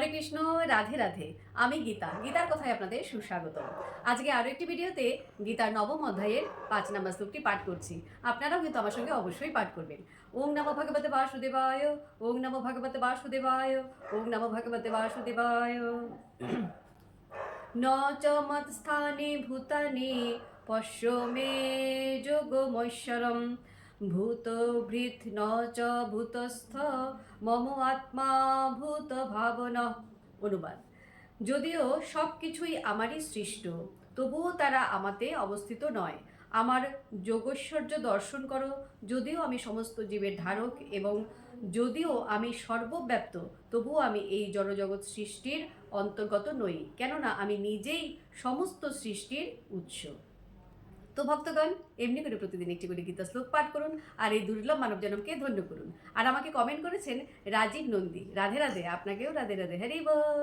হরে কৃষ্ণ, রাধে রাধে। আমি গীতা, গীতার কথায় আপনাদের সুস্বাগত। আজকে আরও একটি ভিডিওতে গীতার নবম অধ্যায়ের 5 নম্বর শ্লোকটি পাঠ করছি। আপনারাও কিন্তু আমার সঙ্গে অবশ্যই পাঠ করবেন। ওং নমো ভগবতে বাসুদেবায়, ওং নমো ভগবতে বাসুদেবায়, ওং নমো ভগবতে বাসুদেবায়। ন চ মৎস্থানে ভূতানি পশ্য মে যোগমৈশ্বরম ভূতভৃৎ ন চ ভূতস্থ মম আত্মা ভূত ভাবনা। অনুবাদ: যদিও সব কিছুই আমারই সৃষ্ট, তবুও তারা আমাতে অবস্থিত নয়। আমার যোগৈশ্বর্য দর্শন করো। যদিও আমি সমস্ত জীবের ধারক এবং যদিও আমি সর্বব্যাপ্ত, তবুও আমি এই জড়জগৎ সৃষ্টির অন্তর্গত নই, কেননা আমি নিজেই সমস্ত সৃষ্টির উৎস। তো ভক্তগণ, এমনি করে প্রতিদিন একটি করে গীতা শ্লোক পাঠ করুন আর এই দুর্লভ মানব জনমকে ধন্য করুন। আর আমাকে কমেন্ট করেছেন রাজীব নন্দী, রাধে রাধে। আপনাকেও রাধে রাধে। হরি বল।